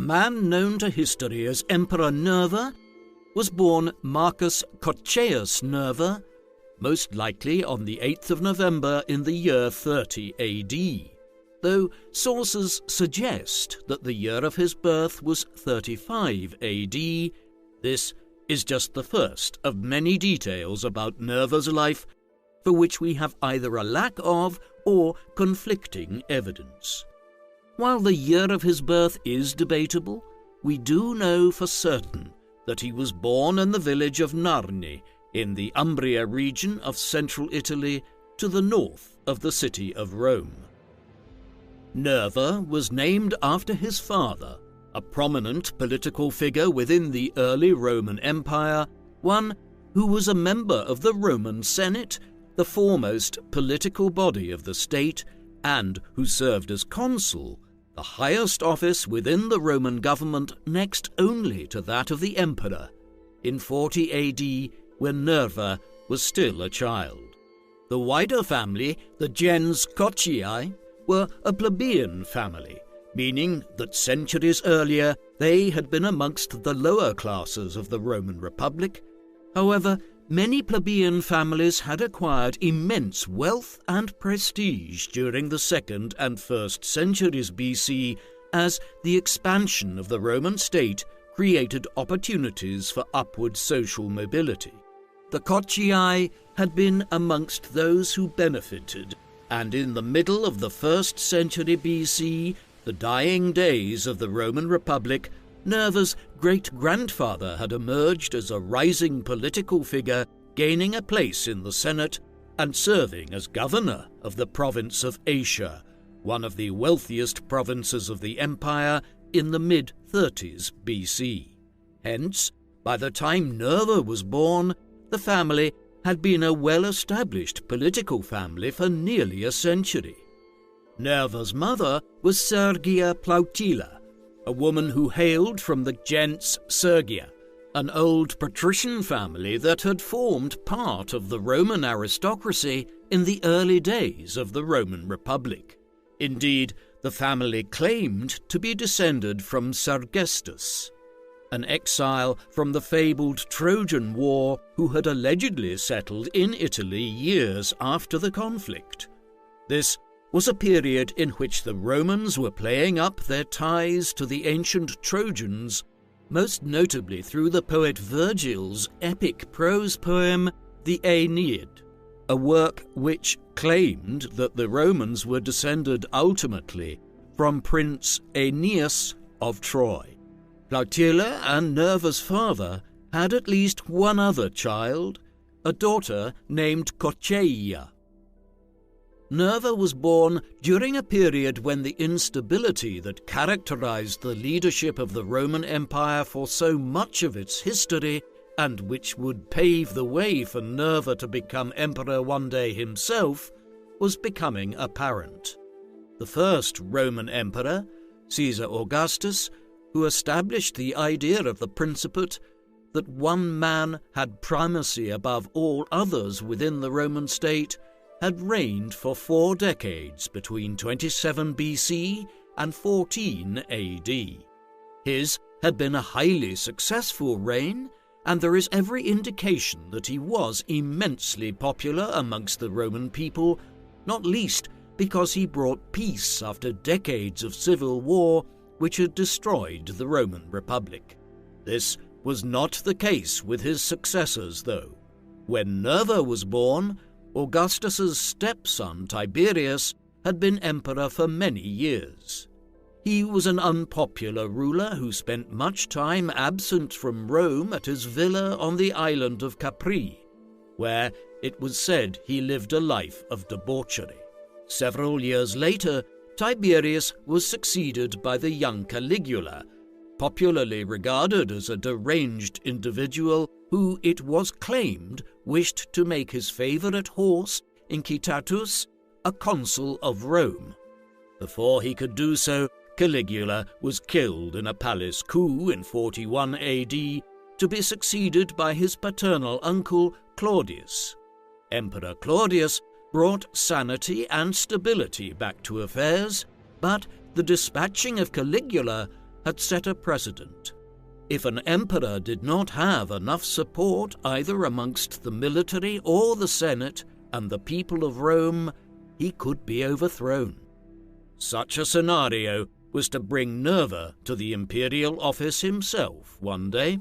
the man known to history as Emperor Nerva was born Marcus Cocceius Nerva, most likely on the 8th of November in the year 30 AD, though sources suggest that the year of his birth was 35 AD. This is just the first of many details about Nerva's life for which we have either a lack of or conflicting evidence. While the year of his birth is debatable, we do know for certain that he was born in the village of Narni in the Umbria region of central Italy to the north of the city of Rome. Nerva was named after his father, a prominent political figure within the early Roman Empire, one who was a member of the Roman Senate, the foremost political body of the state, and who served as consul, the highest office within the Roman government next only to that of the emperor, in 40 AD when Nerva was still a child. The wider family, the gens Coccii, were a plebeian family, meaning that centuries earlier they had been amongst the lower classes of the Roman Republic. However, many plebeian families had acquired immense wealth and prestige during the 2nd and 1st centuries BC as the expansion of the Roman state created opportunities for upward social mobility. The Coccii had been amongst those who benefited, and in the middle of the 1st century BC, the dying days of the Roman Republic, Nerva's great-grandfather had emerged as a rising political figure, gaining a place in the Senate and serving as governor of the province of Asia, one of the wealthiest provinces of the empire in the mid-30s BC. Hence, by the time Nerva was born, the family had been a well-established political family for nearly a century. Nerva's mother was Sergia Plautilla, a woman who hailed from the gens Sergia, an old patrician family that had formed part of the Roman aristocracy in the early days of the Roman Republic. Indeed, the family claimed to be descended from Sergestus, an exile from the fabled Trojan War who had allegedly settled in Italy years after the conflict. This was a period in which the Romans were playing up their ties to the ancient Trojans, most notably through the poet Virgil's epic prose poem, the Aeneid, a work which claimed that the Romans were descended ultimately from Prince Aeneas of Troy. Plautilla and Nerva's father had at least one other child, a daughter named Cocceiia. Nerva was born during a period when the instability that characterized the leadership of the Roman Empire for so much of its history, and which would pave the way for Nerva to become emperor one day himself, was becoming apparent. The first Roman emperor, Caesar Augustus, who established the idea of the principate that one man had primacy above all others within the Roman state, had reigned for 4 decades between 27 BC and 14 AD. His had been a highly successful reign, and there is every indication that he was immensely popular amongst the Roman people, not least because he brought peace after decades of civil war which had destroyed the Roman Republic. This was not the case with his successors, though. When Nerva was born, Augustus's stepson Tiberius had been emperor for many years. He was an unpopular ruler who spent much time absent from Rome at his villa on the island of Capri, where it was said he lived a life of debauchery. Several years later, Tiberius was succeeded by the young Caligula, popularly regarded as a deranged individual who, it was claimed, wished to make his favourite horse, Incitatus, a consul of Rome. Before he could do so, Caligula was killed in a palace coup in 41 AD to be succeeded by his paternal uncle Claudius. Emperor Claudius brought sanity and stability back to affairs, but the dispatching of Caligula had set a precedent. If an emperor did not have enough support either amongst the military or the Senate and the people of Rome, he could be overthrown. Such a scenario was to bring Nerva to the imperial office himself one day.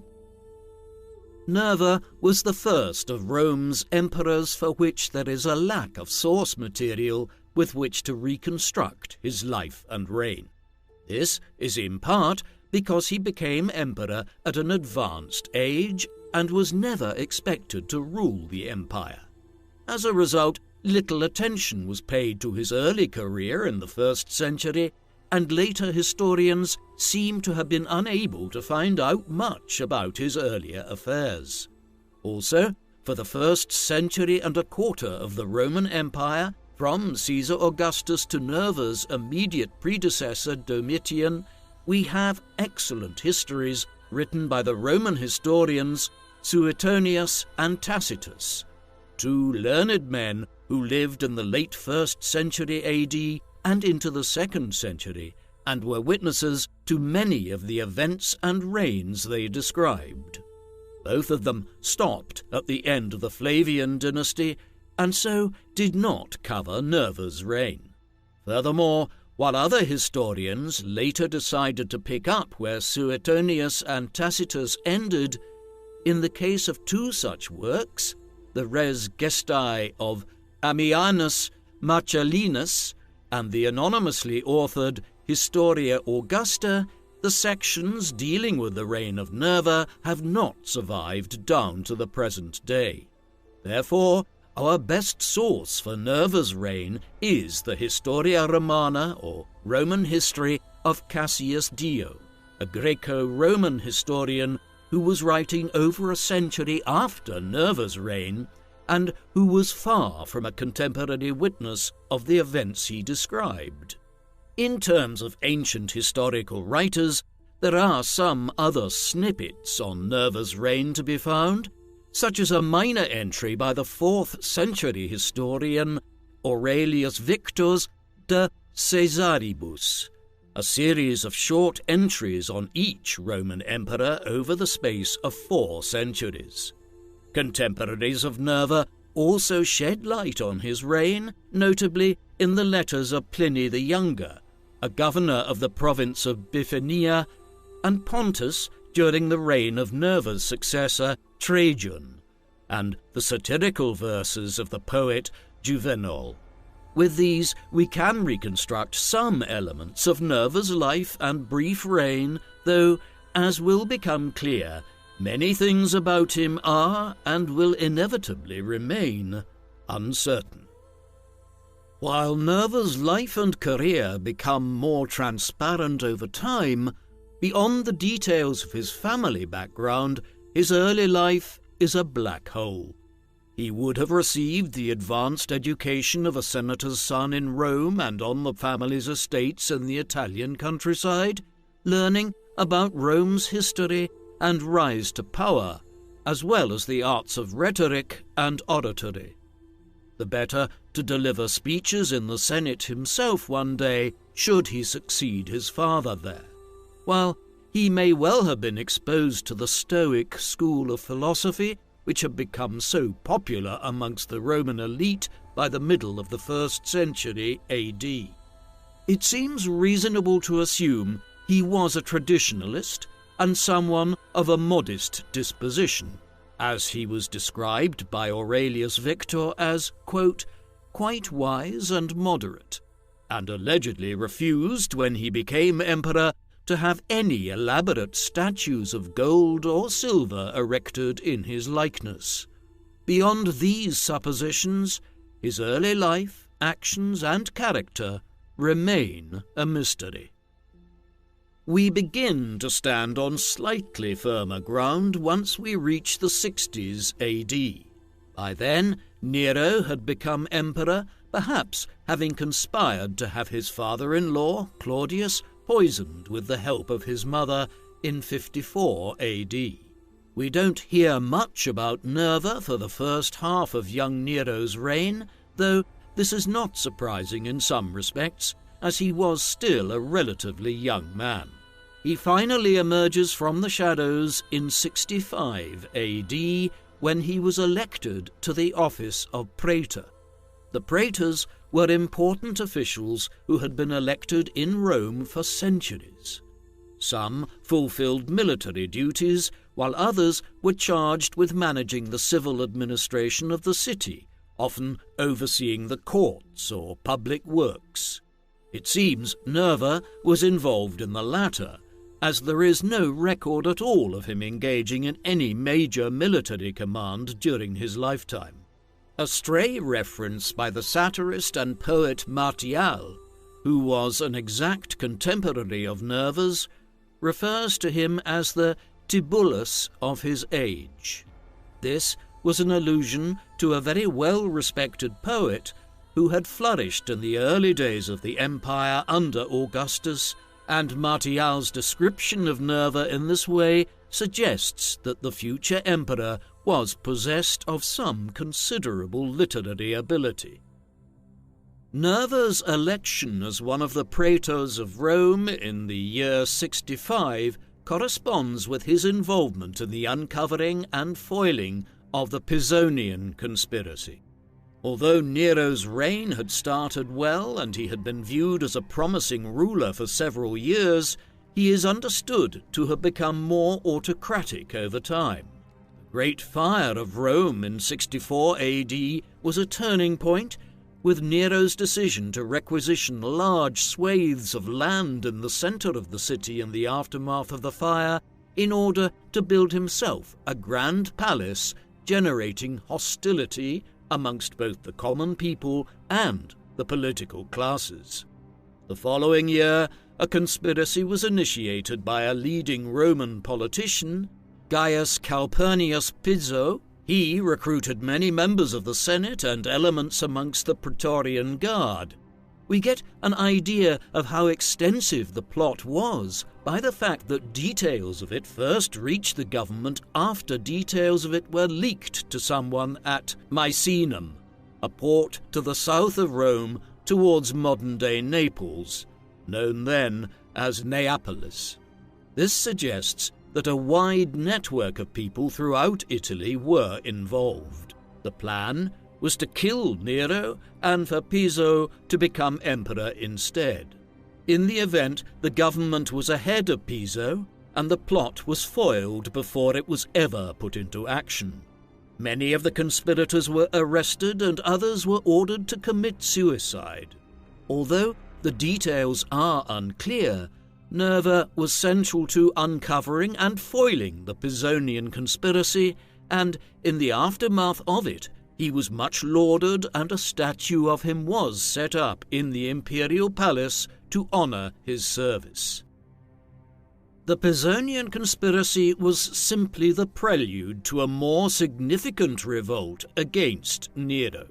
Nerva was the first of Rome's emperors for which there is a lack of source material with which to reconstruct his life and reign. This is in part because he became emperor at an advanced age and was never expected to rule the empire. As a result, little attention was paid to his early career in the 1st century, and later historians seem to have been unable to find out much about his earlier affairs. Also, for the 1st century and a quarter of the Roman Empire, from Caesar Augustus to Nerva's immediate predecessor Domitian, we have excellent histories written by the Roman historians Suetonius and Tacitus, two learned men who lived in the late 1st century AD and into the 2nd century, and were witnesses to many of the events and reigns they described. Both of them stopped at the end of the Flavian dynasty, and so did not cover Nerva's reign. Furthermore, while other historians later decided to pick up where Suetonius and Tacitus ended, in the case of two such works, the Res Gestae of Ammianus Marcellinus and the anonymously authored Historia Augusta, the sections dealing with the reign of Nerva have not survived down to the present day. Therefore, our best source for Nerva's reign is the Historia Romana, or Roman history, of Cassius Dio, a Greco-Roman historian who was writing over a century after Nerva's reign and who was far from a contemporary witness of the events he described. In terms of ancient historical writers, there are some other snippets on Nerva's reign to be found, such as a minor entry by the 4th century historian Aurelius Victor de Caesaribus, a series of short entries on each Roman emperor over the space of 4 centuries. Contemporaries of Nerva also shed light on his reign, notably in the letters of Pliny the Younger, a governor of the province of Bithynia, and Pontus during the reign of Nerva's successor Trajan, and the satirical verses of the poet Juvenal. With these, we can reconstruct some elements of Nerva's life and brief reign, though, as will become clear, many things about him are and will inevitably remain uncertain. While Nerva's life and career become more transparent over time, beyond the details of his family background, his early life is a black hole. He would have received the advanced education of a senator's son in Rome and on the family's estates in the Italian countryside, learning about Rome's history and rise to power, as well as the arts of rhetoric and oratory. The better to deliver speeches in the Senate himself one day, should he succeed his father there. While he may well have been exposed to the Stoic school of philosophy, which had become so popular amongst the Roman elite by the middle of the 1st century AD. It seems reasonable to assume he was a traditionalist and someone of a modest disposition, as he was described by Aurelius Victor as, quote, quite wise and moderate, and allegedly refused, when he became emperor, to have any elaborate statues of gold or silver erected in his likeness. Beyond these suppositions, his early life, actions, and character remain a mystery. We begin to stand on slightly firmer ground once we reach the 60s AD. By then, Nero had become emperor, perhaps having conspired to have his father-in-law, Claudius, poisoned with the help of his mother in 54 AD. We don't hear much about Nerva for the first half of young Nero's reign, though this is not surprising in some respects, as he was still a relatively young man. He finally emerges from the shadows in 65 AD, when he was elected to the office of praetor. The praetors were important officials who had been elected in Rome for centuries. Some fulfilled military duties, while others were charged with managing the civil administration of the city, often overseeing the courts or public works. It seems Nerva was involved in the latter, as there is no record at all of him engaging in any major military command during his lifetime. A stray reference by the satirist and poet Martial, who was an exact contemporary of Nerva's, refers to him as the Tibullus of his age. This was an allusion to a very well-respected poet who had flourished in the early days of the empire under Augustus, and Martial's description of Nerva in this way suggests that the future emperor was possessed of some considerable literary ability. Nerva's election as one of the praetors of Rome in the year 65 corresponds with his involvement in the uncovering and foiling of the Pisonian conspiracy. Although Nero's reign had started well and he had been viewed as a promising ruler for several years, he is understood to have become more autocratic over time. The Great Fire of Rome in 64 AD was a turning point, with Nero's decision to requisition large swathes of land in the centre of the city in the aftermath of the fire in order to build himself a grand palace, generating hostility amongst both the common people and the political classes. The following year, a conspiracy was initiated by a leading Roman politician, Gaius Calpurnius Piso. He recruited many members of the Senate and elements amongst the Praetorian Guard. We get an idea of how extensive the plot was by the fact that details of it first reached the government after details of it were leaked to someone at Misenum, a port to the south of Rome towards modern-day Naples, known then as Neapolis. This suggests that a wide network of people throughout Italy were involved. The plan was to kill Nero and for Piso to become emperor instead. In the event, the government was ahead of Piso, and the plot was foiled before it was ever put into action. Many of the conspirators were arrested and others were ordered to commit suicide. Although the details are unclear, Nerva was central to uncovering and foiling the Pisonian conspiracy, and in the aftermath of it, he was much lauded and a statue of him was set up in the imperial palace to honour his service. The Pisonian conspiracy was simply the prelude to a more significant revolt against Nero.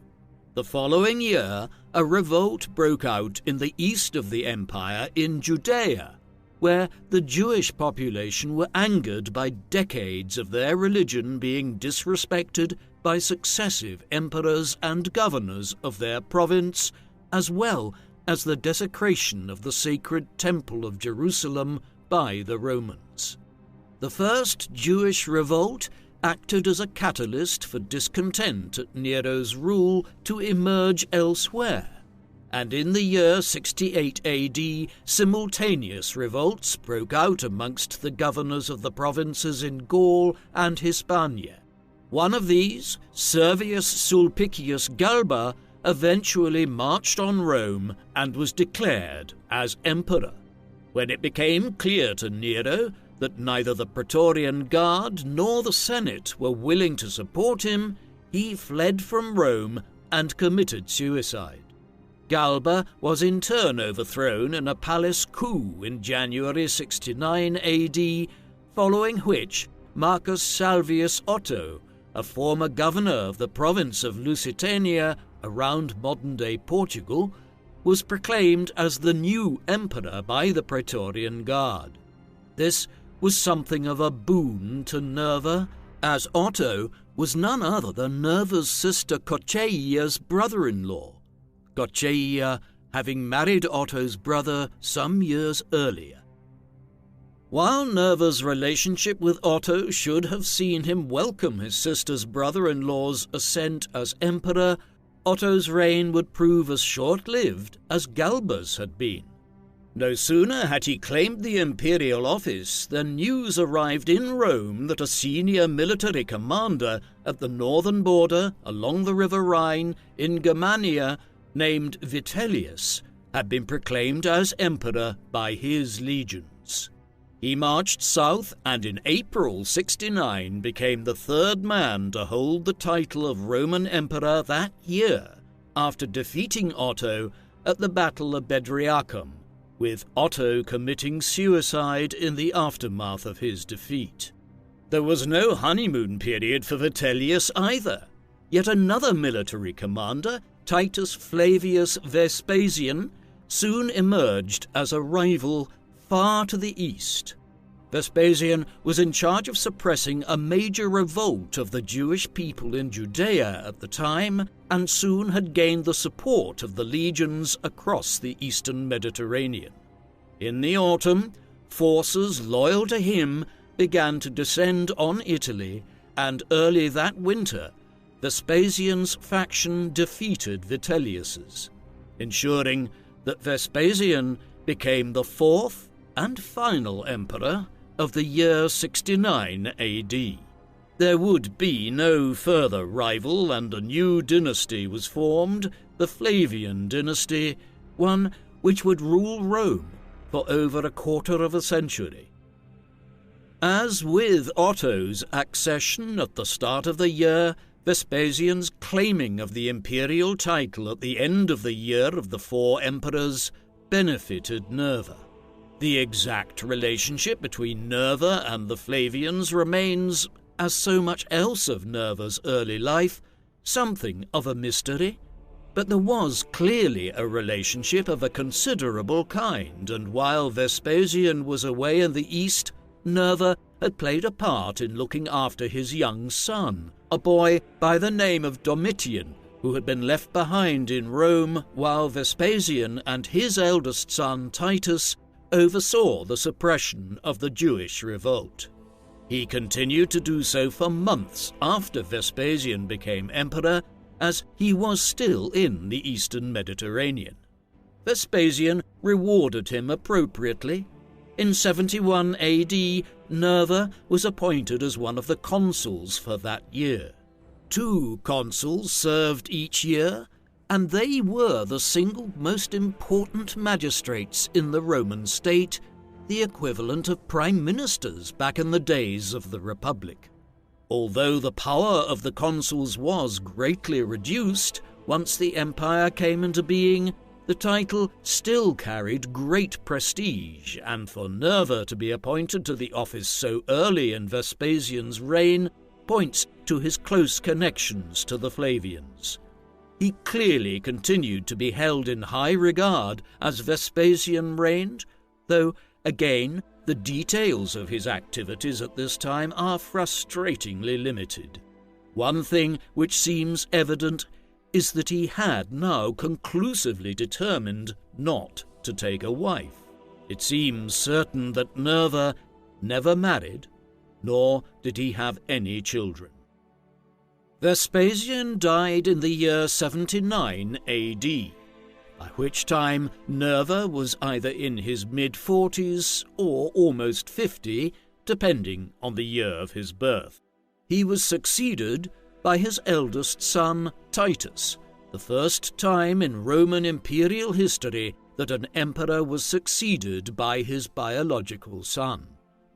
The following year, a revolt broke out in the east of the empire in Judea, where the Jewish population were angered by decades of their religion being disrespected by successive emperors and governors of their province, as well as the desecration of the sacred Temple of Jerusalem by the Romans. The first Jewish revolt acted as a catalyst for discontent at Nero's rule to emerge elsewhere, and in the year 68 AD, simultaneous revolts broke out amongst the governors of the provinces in Gaul and Hispania. One of these, Servius Sulpicius Galba, eventually marched on Rome and was declared as emperor. When it became clear to Nero that neither the Praetorian Guard nor the Senate were willing to support him, he fled from Rome and committed suicide. Galba was in turn overthrown in a palace coup in January 69 AD, following which Marcus Salvius Otto, a former governor of the province of Lusitania around modern-day Portugal, was proclaimed as the new emperor by the Praetorian Guard. This was something of a boon to Nerva, as Otto was none other than Nerva's sister Coceia's brother-in-law, Coceia having married Otto's brother some years earlier. While Nerva's relationship with Otto should have seen him welcome his sister's brother-in-law's ascent as emperor, Otto's reign would prove as short-lived as Galba's had been. No sooner had he claimed the imperial office than news arrived in Rome that a senior military commander at the northern border along the river Rhine in Germania, named Vitellius, had been proclaimed as emperor by his legions. He marched south and in April 69 became the third man to hold the title of Roman Emperor that year, after defeating Otto at the Battle of Bedriacum, with Otto committing suicide in the aftermath of his defeat. There was no honeymoon period for Vitellius either. Yet another military commander, Titus Flavius Vespasian, soon emerged as a rival far to the east. Vespasian was in charge of suppressing a major revolt of the Jewish people in Judea at the time, and soon had gained the support of the legions across the eastern Mediterranean. In the autumn, forces loyal to him began to descend on Italy, and early that winter, Vespasian's faction defeated Vitellius's, ensuring that Vespasian became the fourth and final emperor of the year 69 AD. There would be no further rival, and a new dynasty was formed, the Flavian dynasty, one which would rule Rome for over a quarter of a century. As with Otto's accession at the start of the year, Vespasian's claiming of the imperial title at the end of the year of the four emperors benefited Nerva. The exact relationship between Nerva and the Flavians remains, as so much else of Nerva's early life, something of a mystery, but there was clearly a relationship of a considerable kind, and while Vespasian was away in the east, Nerva had played a part in looking after his young son, a boy by the name of Domitian, who had been left behind in Rome while Vespasian and his eldest son Titus oversaw the suppression of the Jewish revolt. He continued to do so for months after Vespasian became emperor, as he was still in the eastern Mediterranean. Vespasian rewarded him appropriately. In 71 AD, Nerva was appointed as one of the consuls for that year. 2 consuls served each year, and they were the single most important magistrates in the Roman state, the equivalent of prime ministers back in the days of the Republic. Although the power of the consuls was greatly reduced once the empire came into being, the title still carried great prestige, and for Nerva to be appointed to the office so early in Vespasian's reign points to his close connections to the Flavians. He clearly continued to be held in high regard as Vespasian reigned, though, again, the details of his activities at this time are frustratingly limited. One thing which seems evident is that he had now conclusively determined not to take a wife. It seems certain that Nerva never married, nor did he have any children. Vespasian died in the year 79 AD, by which time Nerva was either in his mid-40s or almost 50, depending on the year of his birth. He was succeeded by his eldest son Titus, the first time in Roman imperial history that an emperor was succeeded by his biological son.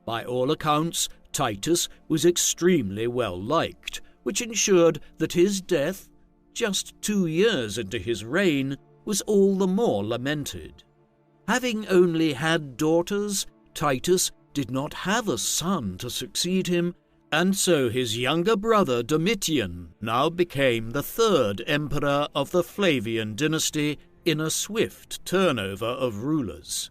By all accounts, Titus was extremely well liked, which ensured that his death, just 2 years into his reign, was all the more lamented. Having only had daughters, Titus did not have a son to succeed him, and so his younger brother Domitian now became the third emperor of the Flavian dynasty in a swift turnover of rulers.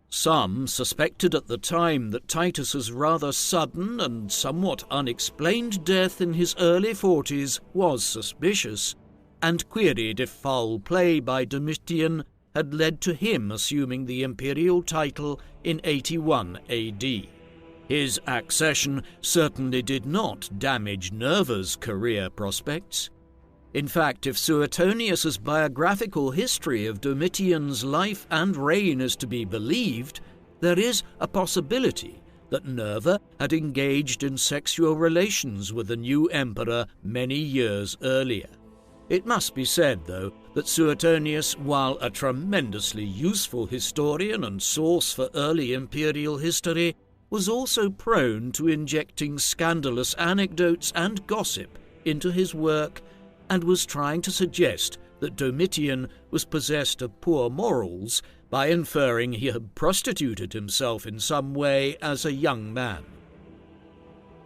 Some suspected at the time that Titus's rather sudden and somewhat unexplained death in his early 40s was suspicious, and queried if foul play by Domitian had led to him assuming the imperial title in 81 AD. His accession certainly did not damage Nerva's career prospects. In fact, if Suetonius's biographical history of Domitian's life and reign is to be believed, there is a possibility that Nerva had engaged in sexual relations with the new emperor many years earlier. It must be said, though, that Suetonius, while a tremendously useful historian and source for early imperial history, was also prone to injecting scandalous anecdotes and gossip into his work, and was trying to suggest that Domitian was possessed of poor morals by inferring he had prostituted himself in some way as a young man.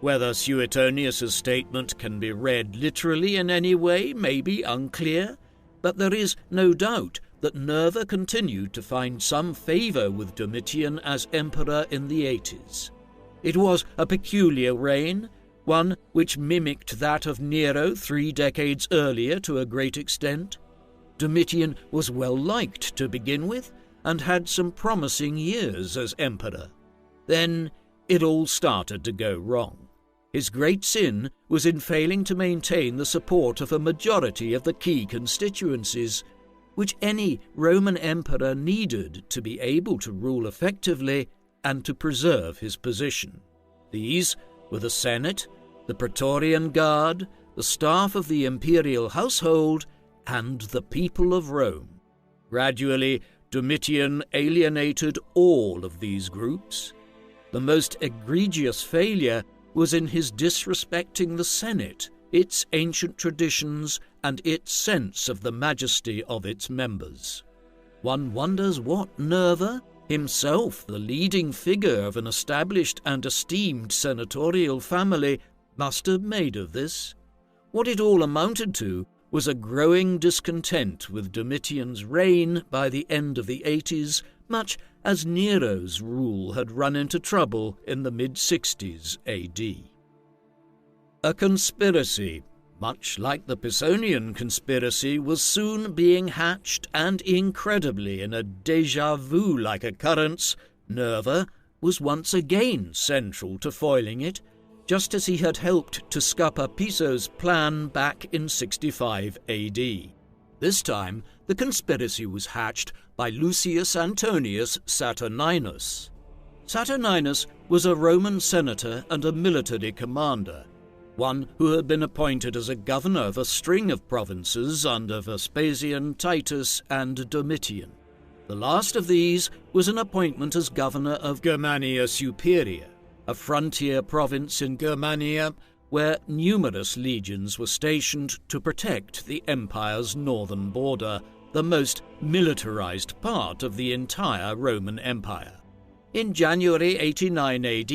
Whether Suetonius's statement can be read literally in any way may be unclear, but there is no doubt that Nerva continued to find some favour with Domitian as emperor in the 80s. It was a peculiar reign, one which mimicked that of Nero 3 decades earlier to a great extent. Domitian was well liked to begin with, and had some promising years as emperor. Then it all started to go wrong. His great sin was in failing to maintain the support of a majority of the key constituencies, which any Roman emperor needed to be able to rule effectively and to preserve his position. These were the Senate, the Praetorian Guard, the staff of the imperial household, and the people of Rome. Gradually, Domitian alienated all of these groups. The most egregious failure was in his disrespecting the Senate, its ancient traditions, and its sense of the majesty of its members. One wonders what Nerva, himself the leading figure of an established and esteemed senatorial family, must have made of this. What it all amounted to was a growing discontent with Domitian's reign by the end of the 80s, much as Nero's rule had run into trouble in the mid-60s AD. A conspiracy, much like the Pisonian conspiracy, was soon being hatched, and incredibly, in a déjà vu-like occurrence, Nerva was once again central to foiling it, just as he had helped to scupper Piso's plan back in 65 AD. This time, the conspiracy was hatched by Lucius Antonius Saturninus. Saturninus was a Roman senator and a military commander, one who had been appointed as a governor of a string of provinces under Vespasian, Titus, and Domitian. The last of these was an appointment as governor of Germania Superior, a frontier province in Germania where numerous legions were stationed to protect the empire's northern border, the most militarized part of the entire Roman Empire. In January 89 AD,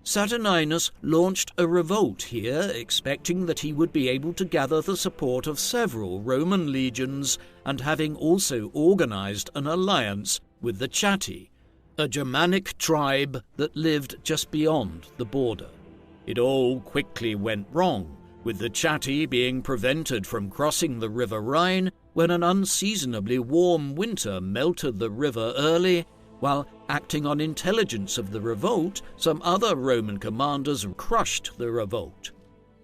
Saturninus launched a revolt here, expecting that he would be able to gather the support of several Roman legions, and having also organized an alliance with the Chatti, a Germanic tribe that lived just beyond the border. It all quickly went wrong, with the Chatti being prevented from crossing the River Rhine when an unseasonably warm winter melted the river early. While acting on intelligence of the revolt, some other Roman commanders crushed the revolt.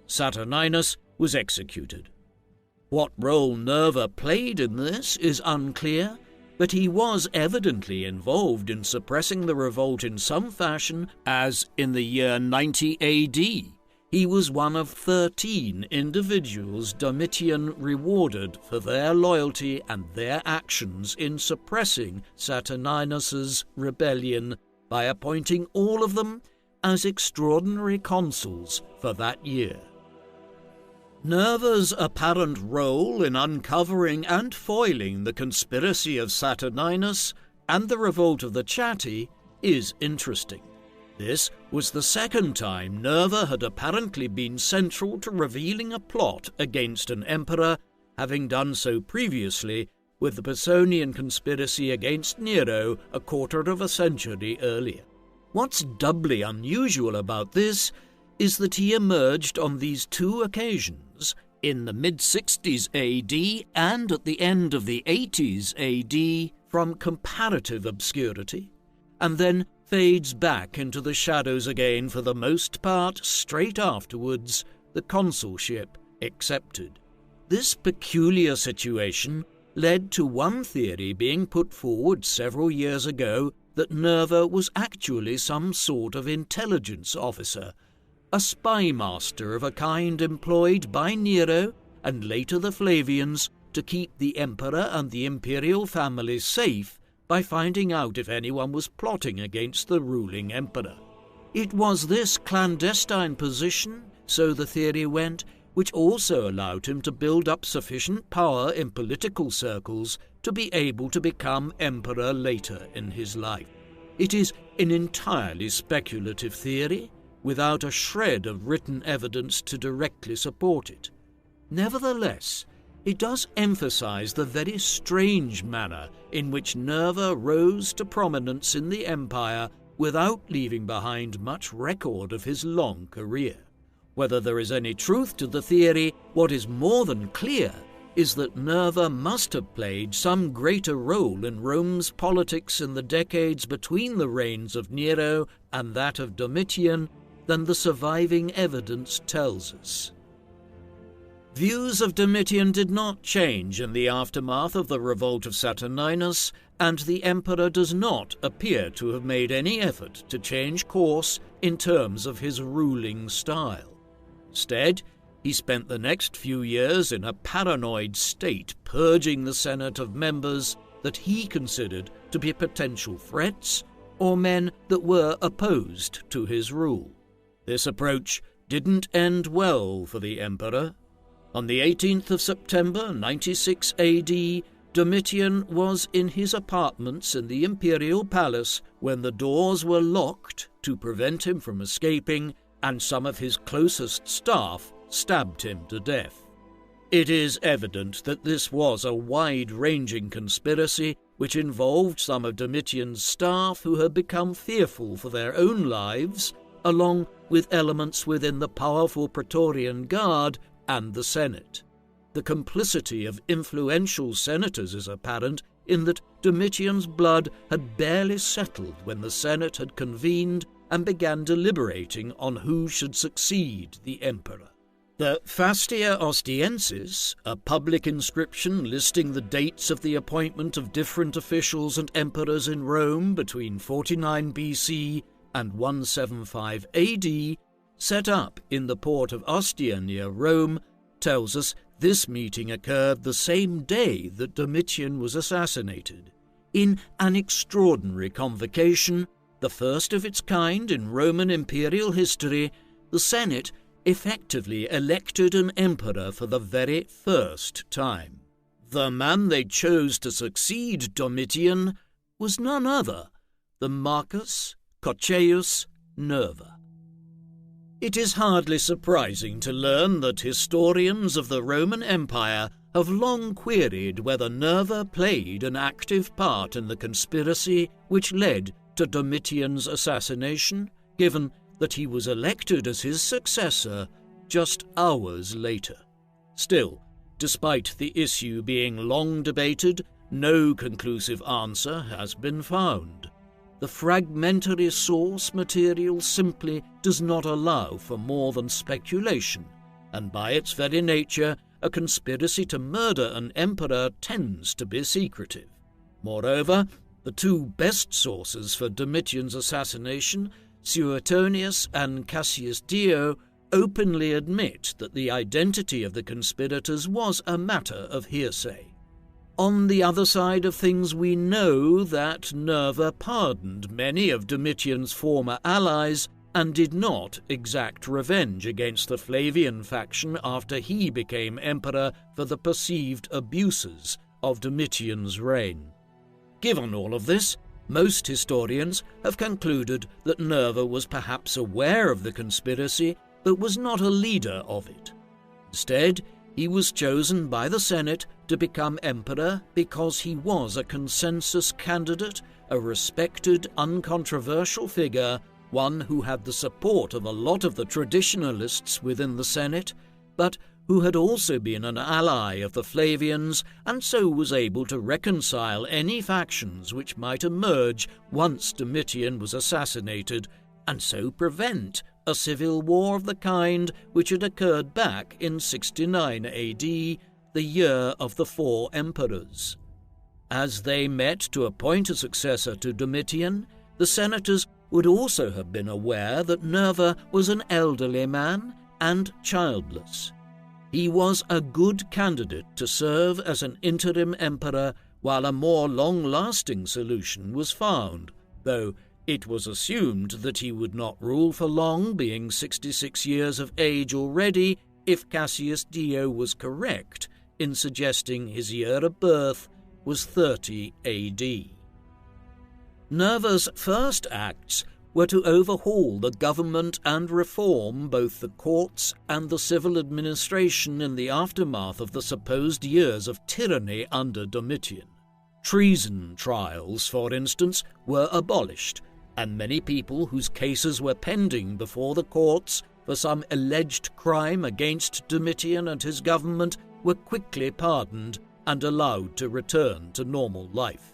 Saturninus was executed. What role Nerva played in this is unclear, but he was evidently involved in suppressing the revolt in some fashion, as in the year 90 AD, he was one of 13 individuals Domitian rewarded for their loyalty and their actions in suppressing Saturninus's rebellion by appointing all of them as extraordinary consuls for that year. Nerva's apparent role in uncovering and foiling the conspiracy of Saturninus and the revolt of the Chatti is interesting. This was the second time Nerva had apparently been central to revealing a plot against an emperor, having done so previously with the Pisonian conspiracy against Nero a quarter of a century earlier. What's doubly unusual about this is that he emerged on these two occasions, in the mid-60s AD and at the end of the 80s AD, from comparative obscurity, and then fades back into the shadows again for the most part straight afterwards, the consulship accepted. This peculiar situation led to one theory being put forward several years ago that Nerva was actually some sort of intelligence officer, a spy master of a kind employed by Nero and later the Flavians to keep the emperor and the imperial family safe by finding out if anyone was plotting against the ruling emperor. It was this clandestine position, so the theory went, which also allowed him to build up sufficient power in political circles to be able to become emperor later in his life. It is an entirely speculative theory, without a shred of written evidence to directly support it. Nevertheless, it does emphasize the very strange manner in which Nerva rose to prominence in the empire without leaving behind much record of his long career. Whether there is any truth to the theory, what is more than clear is that Nerva must have played some greater role in Rome's politics in the decades between the reigns of Nero and that of Domitian than the surviving evidence tells us. Views of Domitian did not change in the aftermath of the revolt of Saturninus, and the emperor does not appear to have made any effort to change course in terms of his ruling style. Instead, he spent the next few years in a paranoid state purging the Senate of members that he considered to be potential threats or men that were opposed to his rule. This approach didn't end well for the emperor. On the 18th of September 96 AD, Domitian was in his apartments in the imperial palace when the doors were locked to prevent him from escaping, and some of his closest staff stabbed him to death. It is evident that this was a wide-ranging conspiracy which involved some of Domitian's staff who had become fearful for their own lives, along with elements within the powerful Praetorian Guard and the Senate. The complicity of influential senators is apparent in that Domitian's blood had barely settled when the Senate had convened and began deliberating on who should succeed the emperor. The Fastia Ostiensis, a public inscription listing the dates of the appointment of different officials and emperors in Rome between 49 BC and 175 AD, set up in the port of Ostia near Rome, tells us this meeting occurred the same day that Domitian was assassinated. In an extraordinary convocation, the first of its kind in Roman imperial history, the Senate effectively elected an emperor for the very first time. The man they chose to succeed Domitian was none other than Marcus Cocceius Nerva. It is hardly surprising to learn that historians of the Roman Empire have long queried whether Nerva played an active part in the conspiracy which led to Domitian's assassination, given that he was elected as his successor just hours later. Still, despite the issue being long debated, no conclusive answer has been found. The fragmentary source material simply does not allow for more than speculation, and by its very nature, a conspiracy to murder an emperor tends to be secretive. Moreover, the two best sources for Domitian's assassination, Suetonius and Cassius Dio, openly admit that the identity of the conspirators was a matter of hearsay. On the other side of things, we know that Nerva pardoned many of Domitian's former allies and did not exact revenge against the Flavian faction after he became emperor for the perceived abuses of Domitian's reign. Given all of this, most historians have concluded that Nerva was perhaps aware of the conspiracy but was not a leader of it. Instead, he was chosen by the Senate to become emperor because he was a consensus candidate, a respected, uncontroversial figure, one who had the support of a lot of the traditionalists within the Senate, but who had also been an ally of the Flavians and so was able to reconcile any factions which might emerge once Domitian was assassinated, and so prevent a civil war of the kind which had occurred back in 69 AD, the year of the 4 emperors. As they met to appoint a successor to Domitian, the senators would also have been aware that Nerva was an elderly man and childless. He was a good candidate to serve as an interim emperor while a more long-lasting solution was found, though it was assumed that he would not rule for long, being 66 years of age already, if Cassius Dio was correct in suggesting his year of birth was 30 AD. Nerva's first acts were to overhaul the government and reform both the courts and the civil administration in the aftermath of the supposed years of tyranny under Domitian. Treason trials, for instance, were abolished, and many people whose cases were pending before the courts for some alleged crime against Domitian and his government were quickly pardoned and allowed to return to normal life.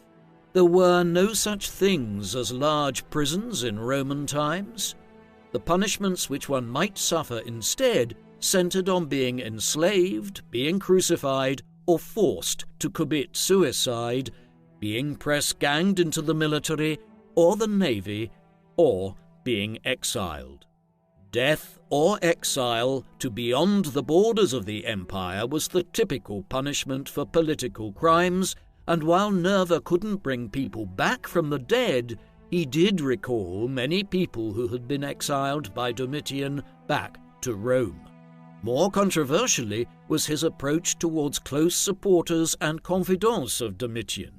There were no such things as large prisons in Roman times. The punishments which one might suffer instead centered on being enslaved, being crucified, or forced to commit suicide, being press-ganged into the military or the navy, or being exiled. Death or exile to beyond the borders of the empire was the typical punishment for political crimes, and while Nerva couldn't bring people back from the dead, he did recall many people who had been exiled by Domitian back to Rome. More controversially was his approach towards close supporters and confidants of Domitian.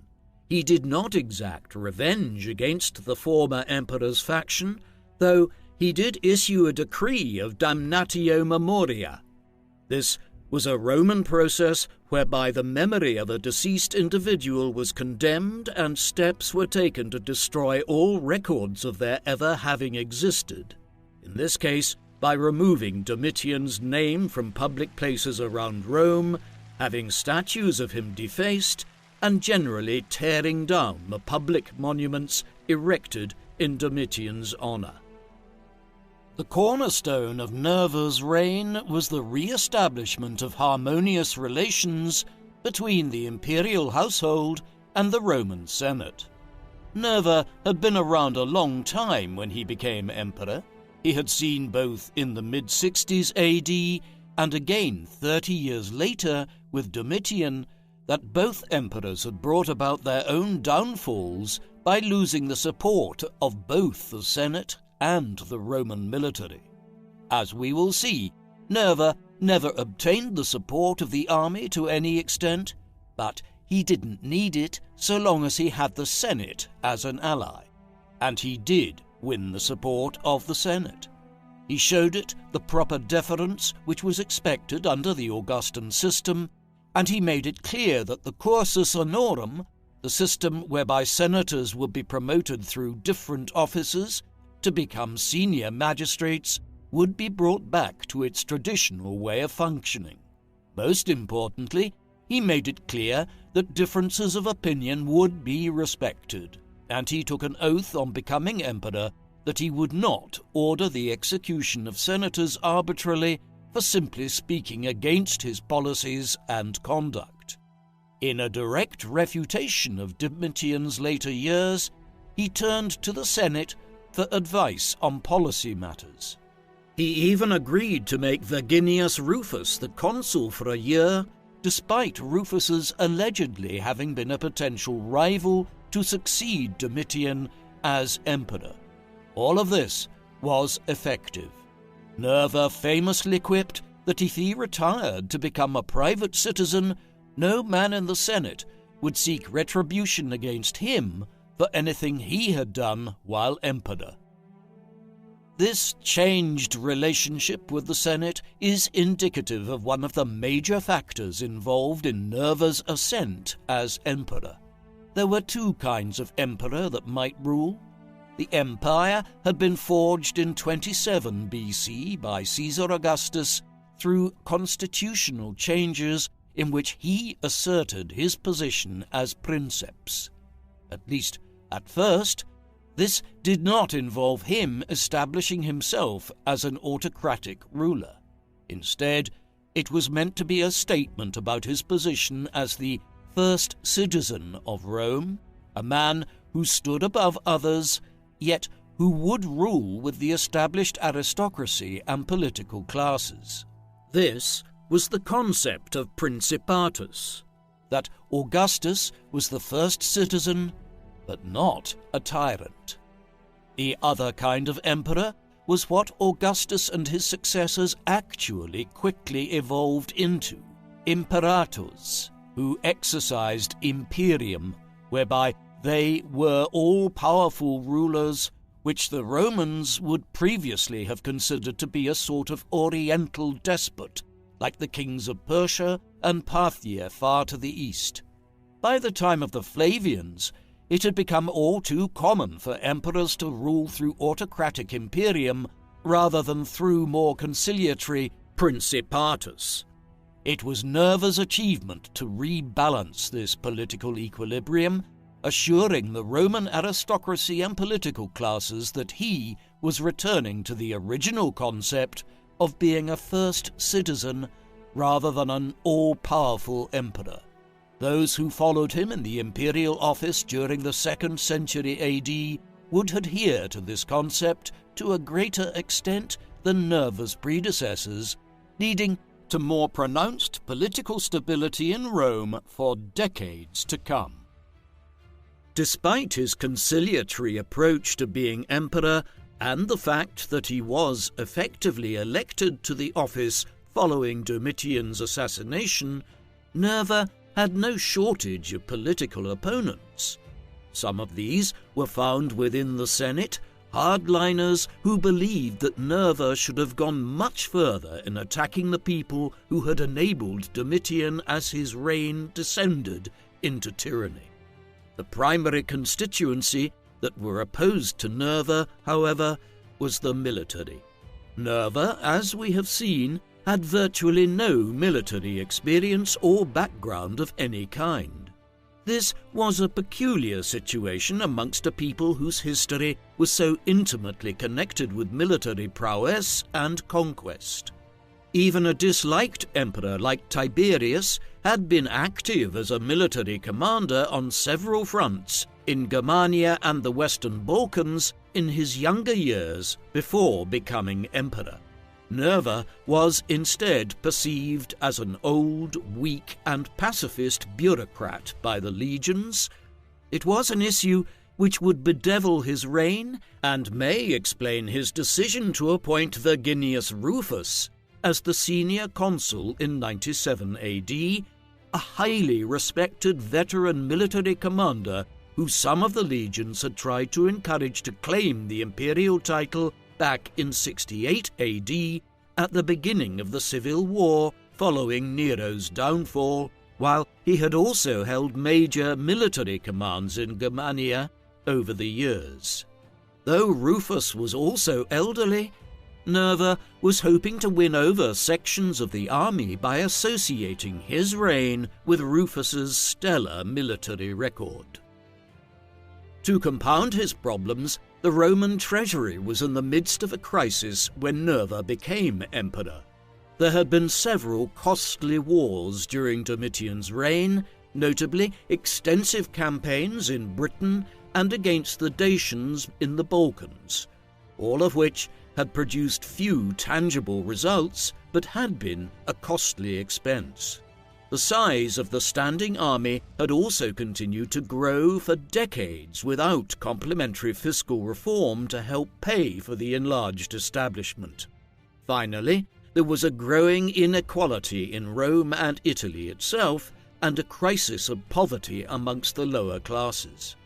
He did not exact revenge against the former emperor's faction, though he did issue a decree of damnatio memoria. This was a Roman process whereby the memory of a deceased individual was condemned and steps were taken to destroy all records of their ever having existed. In this case, by removing Domitian's name from public places around Rome, having statues of him defaced, and generally tearing down the public monuments erected in Domitian's honour. The cornerstone of Nerva's reign was the re-establishment of harmonious relations between the imperial household and the Roman Senate. Nerva had been around a long time when he became emperor. He had seen both in the mid-60s AD and again 30 years later with Domitian that both emperors had brought about their own downfalls by losing the support of both the Senate and the Roman military. As we will see, Nerva never obtained the support of the army to any extent, but he didn't need it so long as he had the Senate as an ally. And he did win the support of the Senate. He showed it the proper deference which was expected under the Augustan system, and he made it clear that the cursus honorum, the system whereby senators would be promoted through different offices to become senior magistrates, would be brought back to its traditional way of functioning. Most importantly, he made it clear that differences of opinion would be respected, and he took an oath on becoming emperor that he would not order the execution of senators arbitrarily for simply speaking against his policies and conduct. In a direct refutation of Domitian's later years, he turned to the Senate for advice on policy matters. He even agreed to make Verginius Rufus the consul for a year, despite Rufus's allegedly having been a potential rival to succeed Domitian as emperor. All of this was effective. Nerva famously quipped that if he retired to become a private citizen, no man in the Senate would seek retribution against him for anything he had done while emperor. This changed relationship with the Senate is indicative of one of the major factors involved in Nerva's ascent as emperor. There were two kinds of emperor that might rule. The empire had been forged in 27 BC by Caesar Augustus through constitutional changes in which he asserted his position as princeps. At least, at first, this did not involve him establishing himself as an autocratic ruler. Instead, it was meant to be a statement about his position as the first citizen of Rome, a man who stood above others, yet who would rule with the established aristocracy and political classes. This was the concept of Principatus, that Augustus was the first citizen, but not a tyrant. The other kind of emperor was what Augustus and his successors actually quickly evolved into, imperators, who exercised imperium, whereby they were all-powerful rulers which the Romans would previously have considered to be a sort of oriental despot, like the kings of Persia and Parthia far to the east. By the time of the Flavians, it had become all too common for emperors to rule through autocratic imperium rather than through more conciliatory principatus. It was Nerva's achievement to rebalance this political equilibrium, assuring the Roman aristocracy and political classes that he was returning to the original concept of being a first citizen rather than an all-powerful emperor. Those who followed him in the imperial office during the 2nd century AD would adhere to this concept to a greater extent than Nerva's predecessors, leading to more pronounced political stability in Rome for decades to come. Despite his conciliatory approach to being emperor and the fact that he was effectively elected to the office following Domitian's assassination, Nerva had no shortage of political opponents. Some of these were found within the Senate, hardliners who believed that Nerva should have gone much further in attacking the people who had enabled Domitian as his reign descended into tyranny. The primary constituency that were opposed to Nerva, however, was the military. Nerva, as we have seen, had virtually no military experience or background of any kind. This was a peculiar situation amongst a people whose history was so intimately connected with military prowess and conquest. Even a disliked emperor like Tiberius had been active as a military commander on several fronts in Germania and the Western Balkans in his younger years before becoming emperor. Nerva was instead perceived as an old, weak, and pacifist bureaucrat by the legions. It was an issue which would bedevil his reign and may explain his decision to appoint Verginius Rufus as the senior consul in 97 AD, a highly respected veteran military commander who some of the legions had tried to encourage to claim the imperial title back in 68 AD at the beginning of the civil war following Nero's downfall, while he had also held major military commands in Germania over the years. Though Rufus was also elderly, Nerva was hoping to win over sections of the army by associating his reign with Rufus's stellar military record. To compound his problems, the Roman treasury was in the midst of a crisis when Nerva became emperor. There had been several costly wars during Domitian's reign, notably extensive campaigns in Britain and against the Dacians in the Balkans, all of which had produced few tangible results but had been a costly expense. The size of the standing army had also continued to grow for decades without complementary fiscal reform to help pay for the enlarged establishment. Finally, there was a growing inequality in Rome and Italy itself, and a crisis of poverty amongst the lower classes.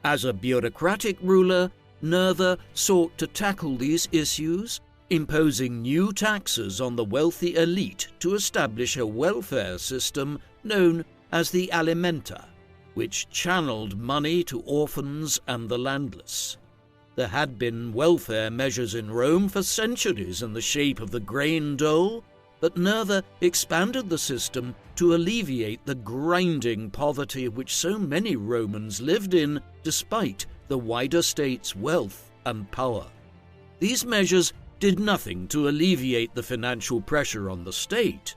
As a bureaucratic ruler, Nerva sought to tackle these issues, imposing new taxes on the wealthy elite to establish a welfare system known as the alimenta, which channeled money to orphans and the landless. There had been welfare measures in Rome for centuries in the shape of the grain dole, but Nerva expanded the system to alleviate the grinding poverty which so many Romans lived in despite the wider state's wealth and power. These measures did nothing to alleviate the financial pressure on the state.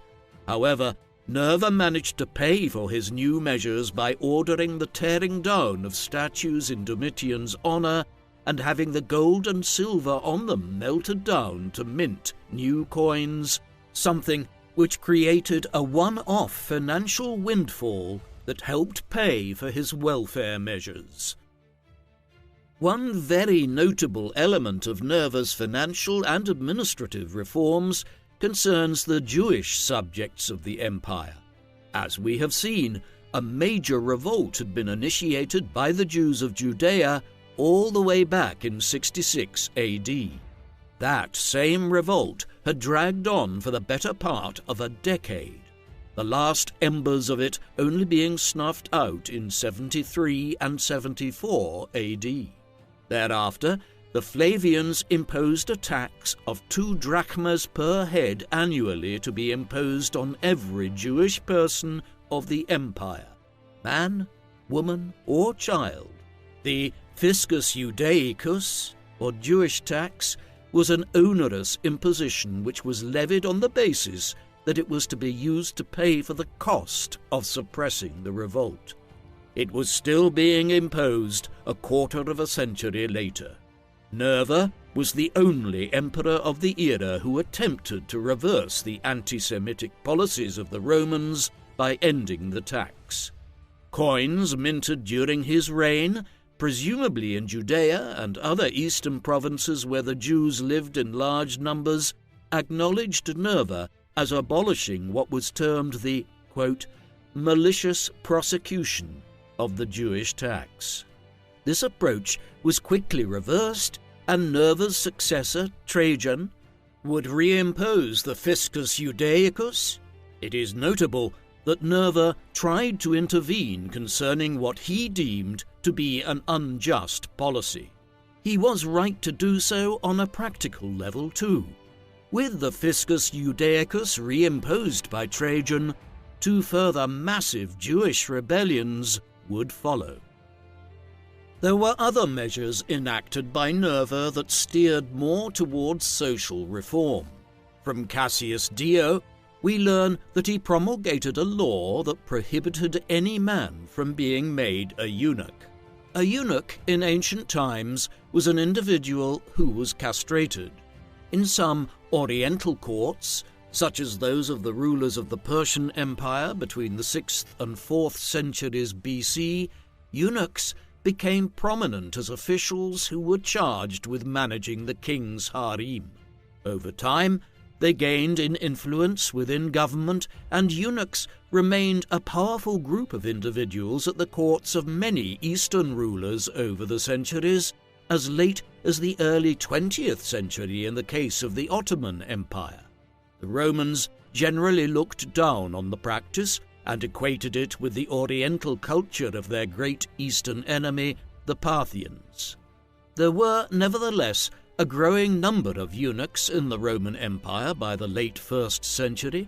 However, Nerva managed to pay for his new measures by ordering the tearing down of statues in Domitian's honor and having the gold and silver on them melted down to mint new coins, something which created a one-off financial windfall that helped pay for his welfare measures. One very notable element of Nerva's financial and administrative reforms concerns the Jewish subjects of the empire. As we have seen, a major revolt had been initiated by the Jews of Judea all the way back in 66 AD. That same revolt had dragged on for the better part of a decade, the last embers of it only being snuffed out in 73 and 74 AD. Thereafter, the Flavians imposed a tax of 2 drachmas per head annually to be imposed on every Jewish person of the empire, man, woman, or child. The fiscus Judaicus, or Jewish tax, was an onerous imposition which was levied on the basis that it was to be used to pay for the cost of suppressing the revolt. It was still being imposed a quarter of a century later. Nerva was the only emperor of the era who attempted to reverse the anti-Semitic policies of the Romans by ending the tax. Coins minted during his reign, presumably in Judea and other eastern provinces where the Jews lived in large numbers, acknowledged Nerva as abolishing what was termed the, quote, malicious prosecution of the Jewish tax. This approach was quickly reversed, and Nerva's successor, Trajan, would reimpose the fiscus Judaicus. It is notable that Nerva tried to intervene concerning what he deemed to be an unjust policy. He was right to do so on a practical level too. With the fiscus Judaicus reimposed by Trajan, 2 further massive Jewish rebellions would follow. There were other measures enacted by Nerva that steered more towards social reform. From Cassius Dio, we learn that he promulgated a law that prohibited any man from being made a eunuch. A eunuch in ancient times was an individual who was castrated. In some Oriental courts, such as those of the rulers of the Persian Empire between the 6th and 4th centuries BC, eunuchs became prominent as officials who were charged with managing the king's harem. Over time, they gained in influence within government, and eunuchs remained a powerful group of individuals at the courts of many Eastern rulers over the centuries, as late as the early 20th century in the case of the Ottoman Empire. The Romans generally looked down on the practice and equated it with the Oriental culture of their great Eastern enemy, the Parthians. There were, nevertheless, a growing number of eunuchs in the Roman Empire by the late 1st century,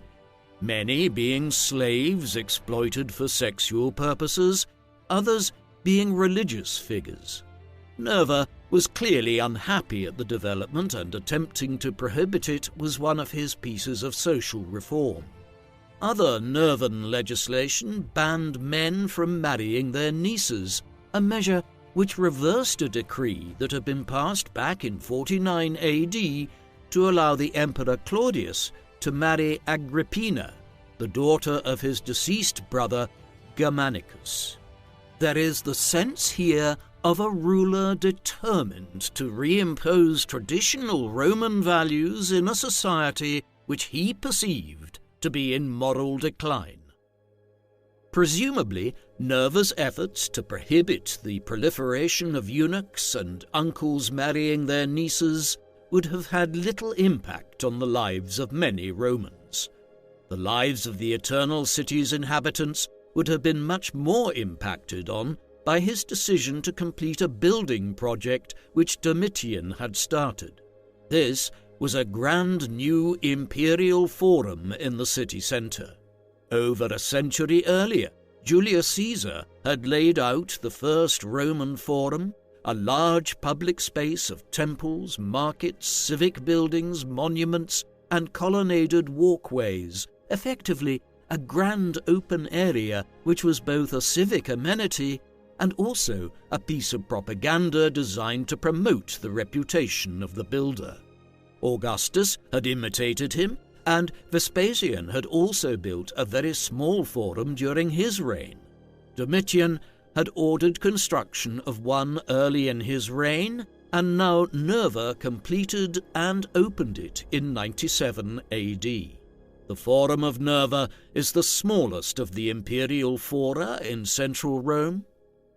many being slaves exploited for sexual purposes, others being religious figures. Nerva was clearly unhappy at the development, and attempting to prohibit it was one of his pieces of social reform. Other Nervan legislation banned men from marrying their nieces, a measure which reversed a decree that had been passed back in 49 AD to allow the Emperor Claudius to marry Agrippina, the daughter of his deceased brother Germanicus. There is the sense here of a ruler determined to reimpose traditional Roman values in a society which he perceived to be in moral decline. Presumably, Nerva's efforts to prohibit the proliferation of eunuchs and uncles marrying their nieces would have had little impact on the lives of many Romans. The lives of the Eternal City's inhabitants would have been much more impacted on by his decision to complete a building project which Domitian had started. This was a grand new imperial forum in the city centre. Over a century earlier, Julius Caesar had laid out the first Roman forum, a large public space of temples, markets, civic buildings, monuments, and colonnaded walkways, effectively a grand open area which was both a civic amenity and also a piece of propaganda designed to promote the reputation of the builder. Augustus had imitated him, and Vespasian had also built a very small forum during his reign. Domitian had ordered construction of one early in his reign, and now Nerva completed and opened it in 97 AD. The Forum of Nerva is the smallest of the imperial fora in central Rome.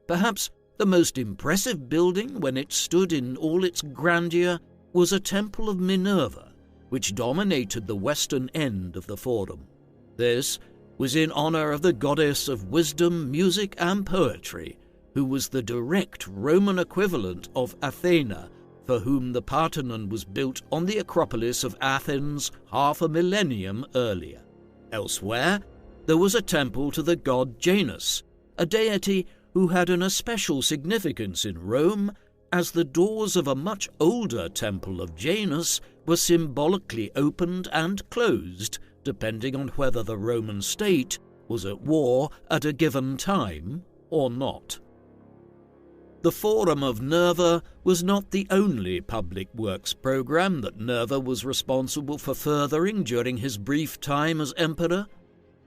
Perhaps the most impressive building when it stood in all its grandeur was a temple of Minerva, which dominated the western end of the forum. This was in honor of the goddess of wisdom, music, and poetry, who was the direct Roman equivalent of Athena, for whom the Parthenon was built on the Acropolis of Athens half a millennium earlier. Elsewhere, there was a temple to the god Janus, a deity who had an especial significance in Rome, as the doors of a much older temple of Janus were symbolically opened and closed, depending on whether the Roman state was at war at a given time or not. The Forum of Nerva was not the only public works program that Nerva was responsible for furthering during his brief time as emperor.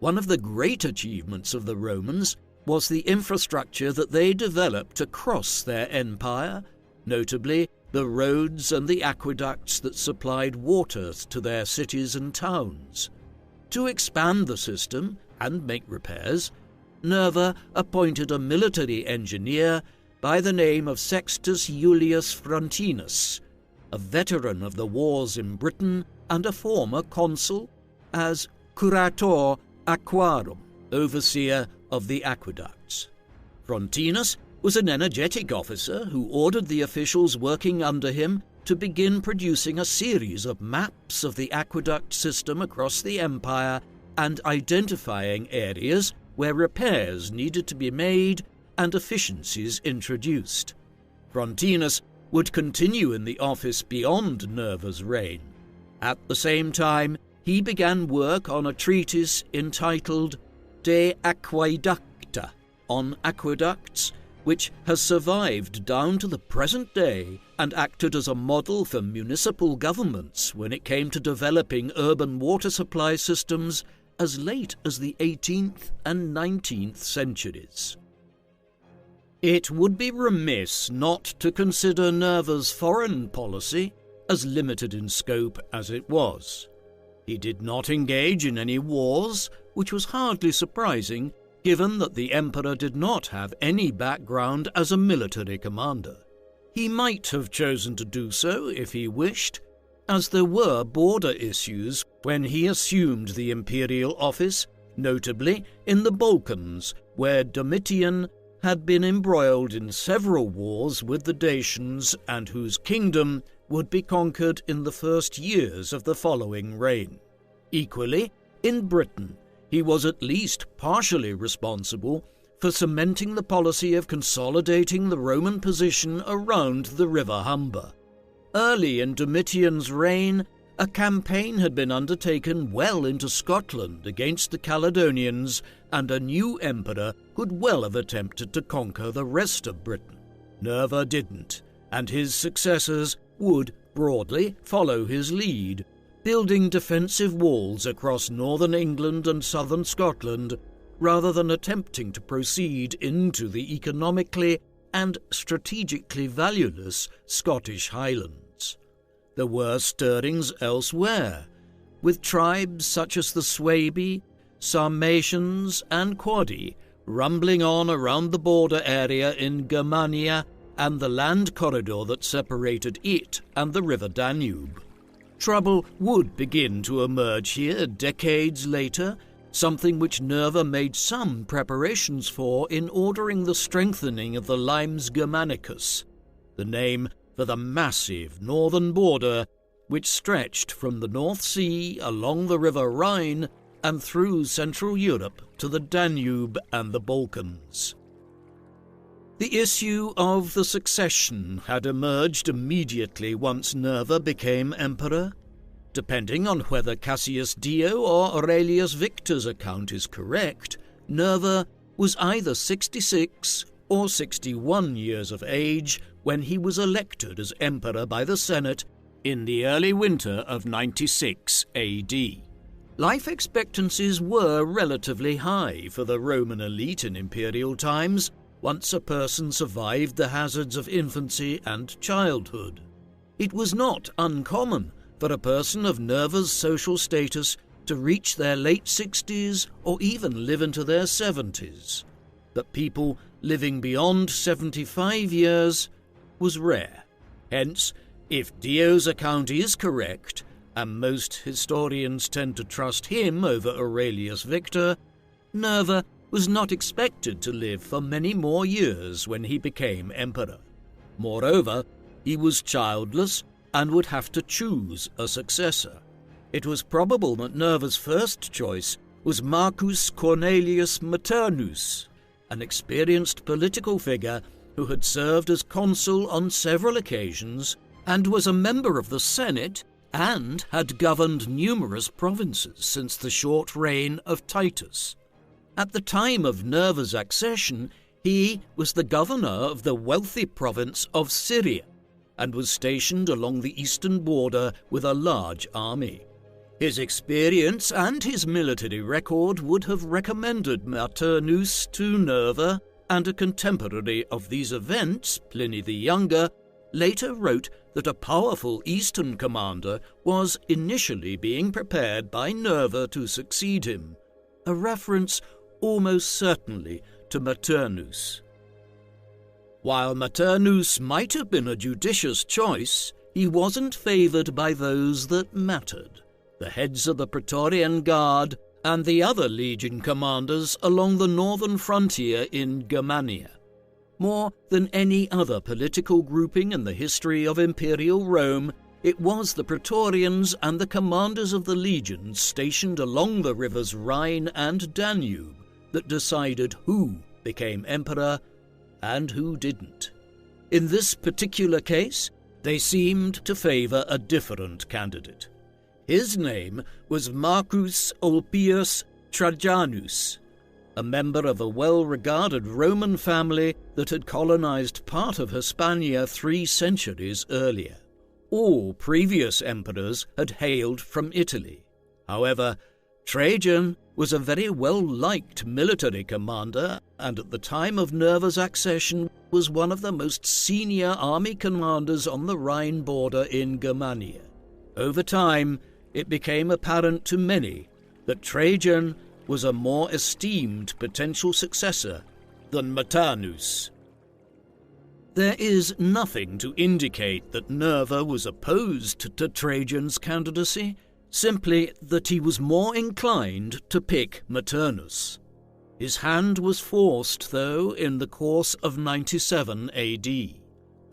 One of the great achievements of the Romans was the infrastructure that they developed across their empire, notably the roads and the aqueducts that supplied water to their cities and towns. To expand the system and make repairs, Nerva appointed a military engineer by the name of Sextus Iulius Frontinus, a veteran of the wars in Britain and a former consul, as curator aquarum, overseer of the aqueducts. Frontinus was an energetic officer who ordered the officials working under him to begin producing a series of maps of the aqueduct system across the empire and identifying areas where repairs needed to be made and efficiencies introduced. Frontinus would continue in the office beyond Nerva's reign. At the same time, he began work on a treatise entitled De Aquaedicta, on aqueducts, which has survived down to the present day and acted as a model for municipal governments when it came to developing urban water supply systems as late as the 18th and 19th centuries. It would be remiss not to consider Nerva's foreign policy as limited in scope as it was. He did not engage in any wars, which was hardly surprising given that the emperor did not have any background as a military commander. He might have chosen to do so if he wished, as there were border issues when he assumed the imperial office, notably in the Balkans, where Domitian had been embroiled in several wars with the Dacians and whose kingdom would be conquered in the first years of the following reign. Equally, in Britain, he was at least partially responsible for cementing the policy of consolidating the Roman position around the river Humber. Early in Domitian's reign, a campaign had been undertaken well into Scotland against the Caledonians, and a new emperor could well have attempted to conquer the rest of Britain. Nerva didn't, and his successors would broadly follow his lead, building defensive walls across northern England and southern Scotland, rather than attempting to proceed into the economically and strategically valueless Scottish Highlands. There were stirrings elsewhere, with tribes such as the Suebi, Sarmatians, and Quadi rumbling on around the border area in Germania and the land corridor that separated it and the river Danube. Trouble would begin to emerge here decades later, something which Nerva made some preparations for in ordering the strengthening of the Limes Germanicus, the name for the massive northern border which stretched from the North Sea along the river Rhine and through Central Europe to the Danube and the Balkans. The issue of the succession had emerged immediately once Nerva became emperor. Depending on whether Cassius Dio or Aurelius Victor's account is correct, Nerva was either 66 or 61 years of age when he was elected as emperor by the Senate in the early winter of 96 AD. Life expectancies were relatively high for the Roman elite in imperial times, once a person survived the hazards of infancy and childhood. It was not uncommon for a person of Nerva's social status to reach their late 60s or even live into their 70s. But people living beyond 75 years was rare. Hence, if Dio's account is correct, and most historians tend to trust him over Aurelius Victor, Nerva was not expected to live for many more years when he became emperor. Moreover, he was childless and would have to choose a successor. It was probable that Nerva's first choice was Marcus Cornelius Maternus, an experienced political figure who had served as consul on several occasions and was a member of the Senate and had governed numerous provinces since the short reign of Titus. At the time of Nerva's accession, he was the governor of the wealthy province of Syria and was stationed along the eastern border with a large army. His experience and his military record would have recommended Maternus to Nerva, and a contemporary of these events, Pliny the Younger, later wrote that a powerful eastern commander was initially being prepared by Nerva to succeed him, a reference almost certainly to Maternus. While Maternus might have been a judicious choice, he wasn't favoured by those that mattered, the heads of the Praetorian Guard and the other legion commanders along the northern frontier in Germania. More than any other political grouping in the history of imperial Rome, it was the Praetorians and the commanders of the legions stationed along the rivers Rhine and Danube that decided who became emperor and who didn't. In this particular case, they seemed to favour a different candidate. His name was Marcus Ulpius Trajanus, a member of a well-regarded Roman family that had colonized part of Hispania 3 centuries earlier. All previous emperors had hailed from Italy. However, Trajan was a very well-liked military commander, and at the time of Nerva's accession was one of the most senior army commanders on the Rhine border in Germania. Over time, it became apparent to many that Trajan was a more esteemed potential successor than Maternus. There is nothing to indicate that Nerva was opposed to Trajan's candidacy, simply that he was more inclined to pick Maternus. His hand was forced, though, in the course of 97 AD.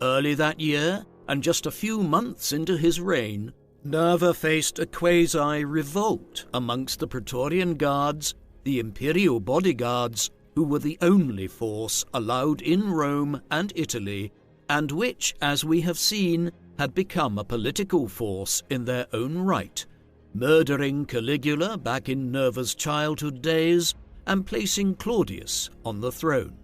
Early that year, and just a few months into his reign, Nerva faced a quasi-revolt amongst the Praetorian Guards, the imperial bodyguards, who were the only force allowed in Rome and Italy, and which, as we have seen, had become a political force in their own right, murdering Caligula back in Nerva's childhood days and placing Claudius on the throne.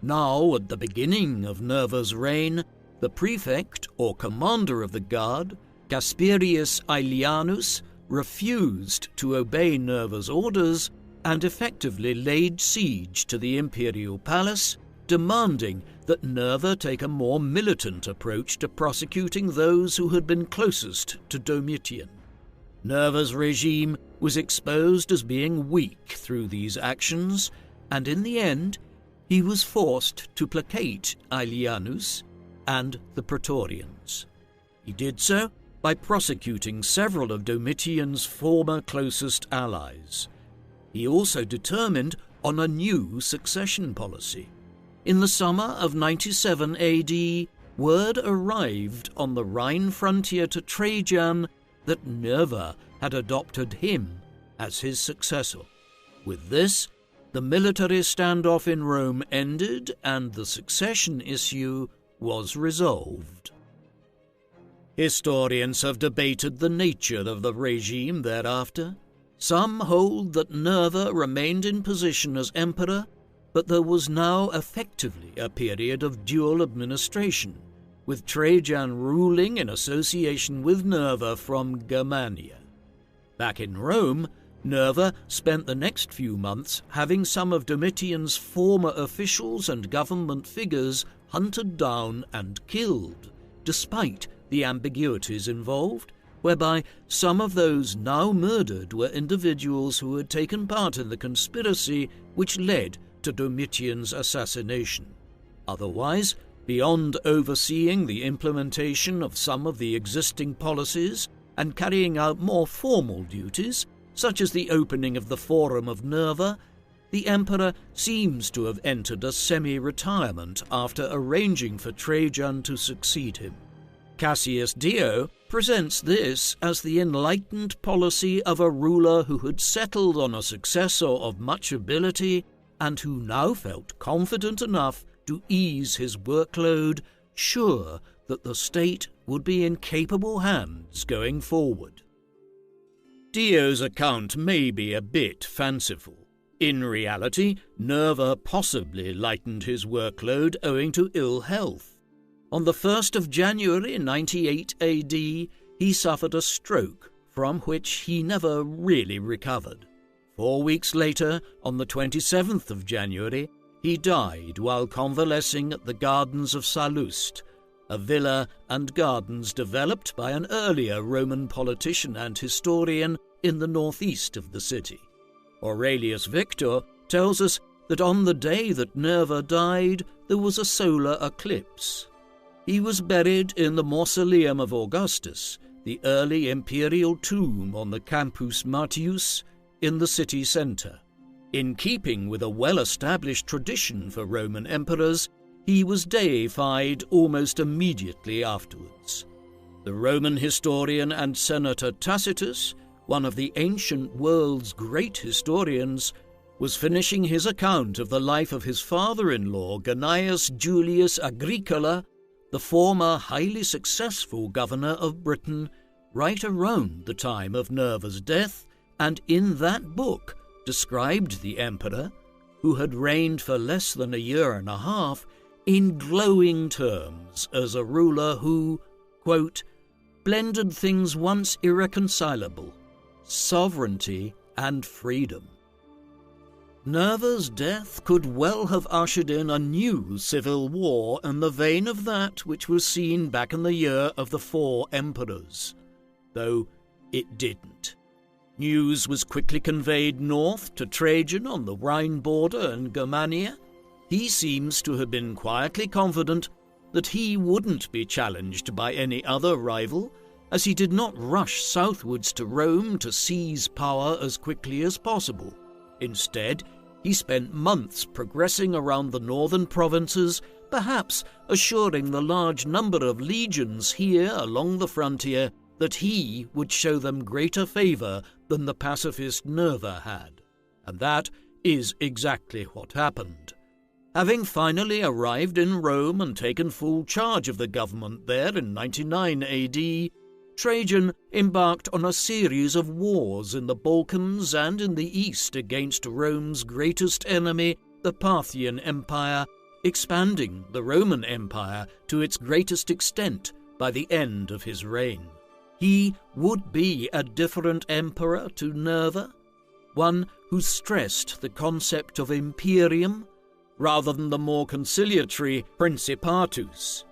Now, at the beginning of Nerva's reign, the prefect or commander of the guard, Casperius Aelianus, refused to obey Nerva's orders and effectively laid siege to the imperial palace, demanding that Nerva take a more militant approach to prosecuting those who had been closest to Domitian. Nerva's regime was exposed as being weak through these actions, and in the end he was forced to placate Aelianus and the Praetorians. He did so by prosecuting several of Domitian's former closest allies. He also determined on a new succession policy. In the summer of 97 AD, word arrived on the Rhine frontier to Trajan that Nerva had adopted him as his successor. With this, the military standoff in Rome ended and the succession issue was resolved. Historians have debated the nature of the regime thereafter. Some hold that Nerva remained in position as emperor, but there was now effectively a period of dual administration, with Trajan ruling in association with Nerva from Germania. Back in Rome, Nerva spent the next few months having some of Domitian's former officials and government figures hunted down and killed, despite the ambiguities involved, whereby some of those now murdered were individuals who had taken part in the conspiracy which led to Domitian's assassination. Otherwise, beyond overseeing the implementation of some of the existing policies and carrying out more formal duties, such as the opening of the Forum of Nerva, the emperor seems to have entered a semi-retirement after arranging for Trajan to succeed him. Cassius Dio presents this as the enlightened policy of a ruler who had settled on a successor of much ability and who now felt confident enough to ease his workload, sure that the state would be in capable hands going forward. Dio's account may be a bit fanciful. In reality, Nerva possibly lightened his workload owing to ill health. On the 1st of January 98 AD, he suffered a stroke from which he never really recovered. 4 weeks later, on the 27th of January, he died while convalescing at the gardens of Sallust, a villa and gardens developed by an earlier Roman politician and historian in the northeast of the city. Aurelius Victor tells us that on the day that Nerva died, there was a solar eclipse. He was buried in the Mausoleum of Augustus, the early imperial tomb on the Campus Martius in the city centre. In keeping with a well-established tradition for Roman emperors, he was deified almost immediately afterwards. The Roman historian and senator Tacitus, one of the ancient world's great historians, was finishing his account of the life of his father-in-law Gnaeus Julius Agricola, the former highly successful governor of Britain, right around the time of Nerva's death, and in that book described the emperor, who had reigned for less than a year and a half, in glowing terms as a ruler who, quote, blended things once irreconcilable, sovereignty and freedom. Nerva's death could well have ushered in a new civil war in the vein of that which was seen back in the year of the 4 emperors, though it didn't. News was quickly conveyed north to Trajan on the Rhine border in Germania. He seems to have been quietly confident that he wouldn't be challenged by any other rival, as he did not rush southwards to Rome to seize power as quickly as possible. Instead, he spent months progressing around the northern provinces, perhaps assuring the large number of legions here along the frontier that he would show them greater favour than the pacifist Nerva had. And that is exactly what happened. Having finally arrived in Rome and taken full charge of the government there in 99 AD, Trajan embarked on a series of wars in the Balkans and in the east against Rome's greatest enemy, the Parthian Empire, expanding the Roman Empire to its greatest extent by the end of his reign. He would be a different emperor to Nerva, one who stressed the concept of imperium rather than the more conciliatory principatus.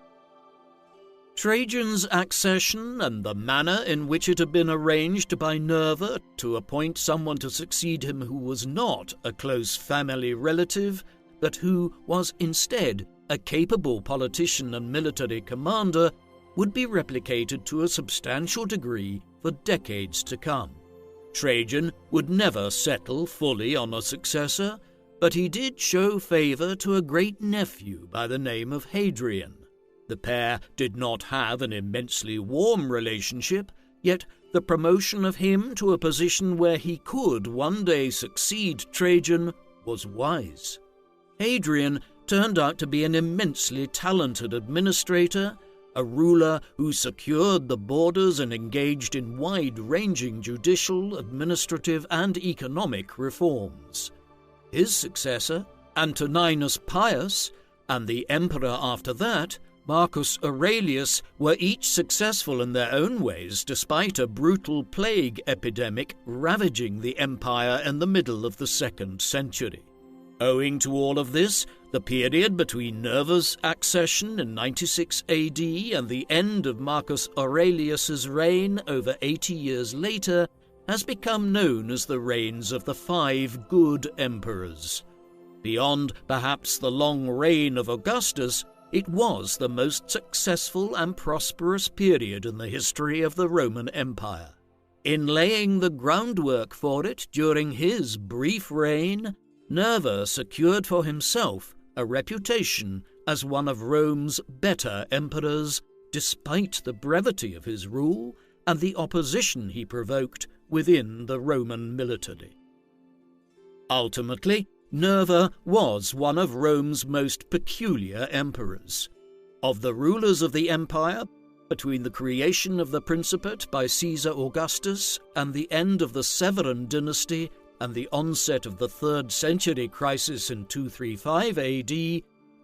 Trajan's accession and the manner in which it had been arranged by Nerva to appoint someone to succeed him who was not a close family relative, but who was instead a capable politician and military commander, would be replicated to a substantial degree for decades to come. Trajan would never settle fully on a successor, but he did show favour to a great-nephew by the name of Hadrian. The pair did not have an immensely warm relationship, yet the promotion of him to a position where he could one day succeed Trajan was wise. Hadrian turned out to be an immensely talented administrator, a ruler who secured the borders and engaged in wide-ranging judicial, administrative, and economic reforms. His successor, Antoninus Pius, and the emperor after that, Marcus Aurelius, were each successful in their own ways despite a brutal plague epidemic ravaging the empire in the middle of the 2nd century. Owing to all of this, the period between Nerva's accession in 96 AD and the end of Marcus Aurelius's reign over 80 years later has become known as the reigns of the 5 good emperors. Beyond perhaps the long reign of Augustus, it was the most successful and prosperous period in the history of the Roman Empire. In laying the groundwork for it during his brief reign, Nerva secured for himself a reputation as one of Rome's better emperors, despite the brevity of his rule and the opposition he provoked within the Roman military. Ultimately, Nerva was one of Rome's most peculiar emperors. Of the rulers of the empire, between the creation of the Principate by Caesar Augustus and the end of the Severan dynasty and the onset of the 3rd century crisis in 235 AD,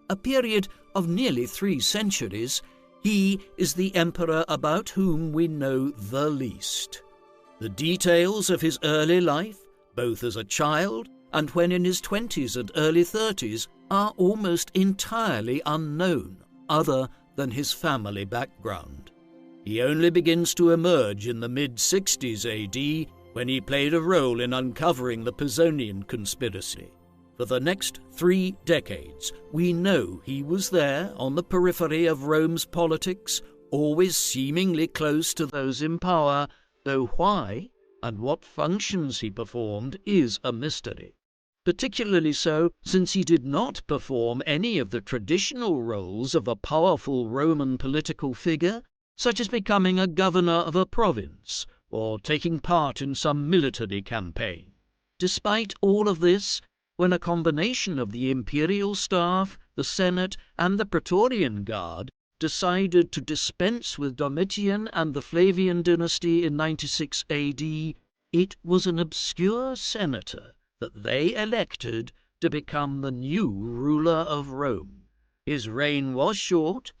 a period of nearly 3 centuries, he is the emperor about whom we know the least. The details of his early life, both as a child and when in his 20s and early 30s, are almost entirely unknown, other than his family background. He only begins to emerge in the mid-60s AD, when he played a role in uncovering the Pisonian conspiracy. For the next 3 decades, we know he was there on the periphery of Rome's politics, always seemingly close to those in power, though why and what functions he performed is a mystery. Particularly so since he did not perform any of the traditional roles of a powerful Roman political figure, such as becoming a governor of a province or taking part in some military campaign. Despite all of this, when a combination of the imperial staff, the Senate, and the Praetorian Guard decided to dispense with Domitian and the Flavian dynasty in 96 AD, it was an obscure senator that they elected to become the new ruler of Rome. His reign was short,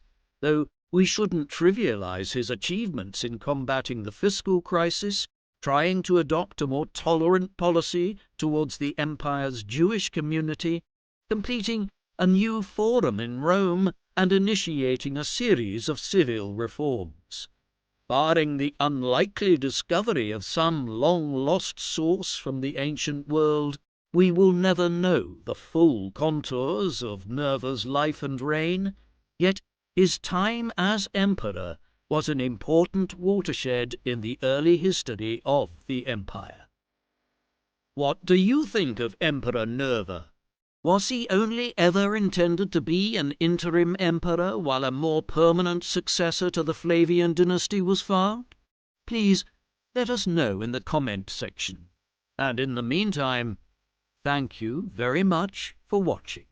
though we shouldn't trivialize his achievements in combating the fiscal crisis, trying to adopt a more tolerant policy towards the empire's Jewish community, completing a new forum in Rome, and initiating a series of civil reforms. Barring the unlikely discovery of some long-lost source from the ancient world, we will never know the full contours of Nerva's life and reign, yet his time as emperor was an important watershed in the early history of the empire. What do you think of Emperor Nerva? Was he only ever intended to be an interim emperor while a more permanent successor to the Flavian dynasty was found? Please let us know in the comment section. And in the meantime, thank you very much for watching.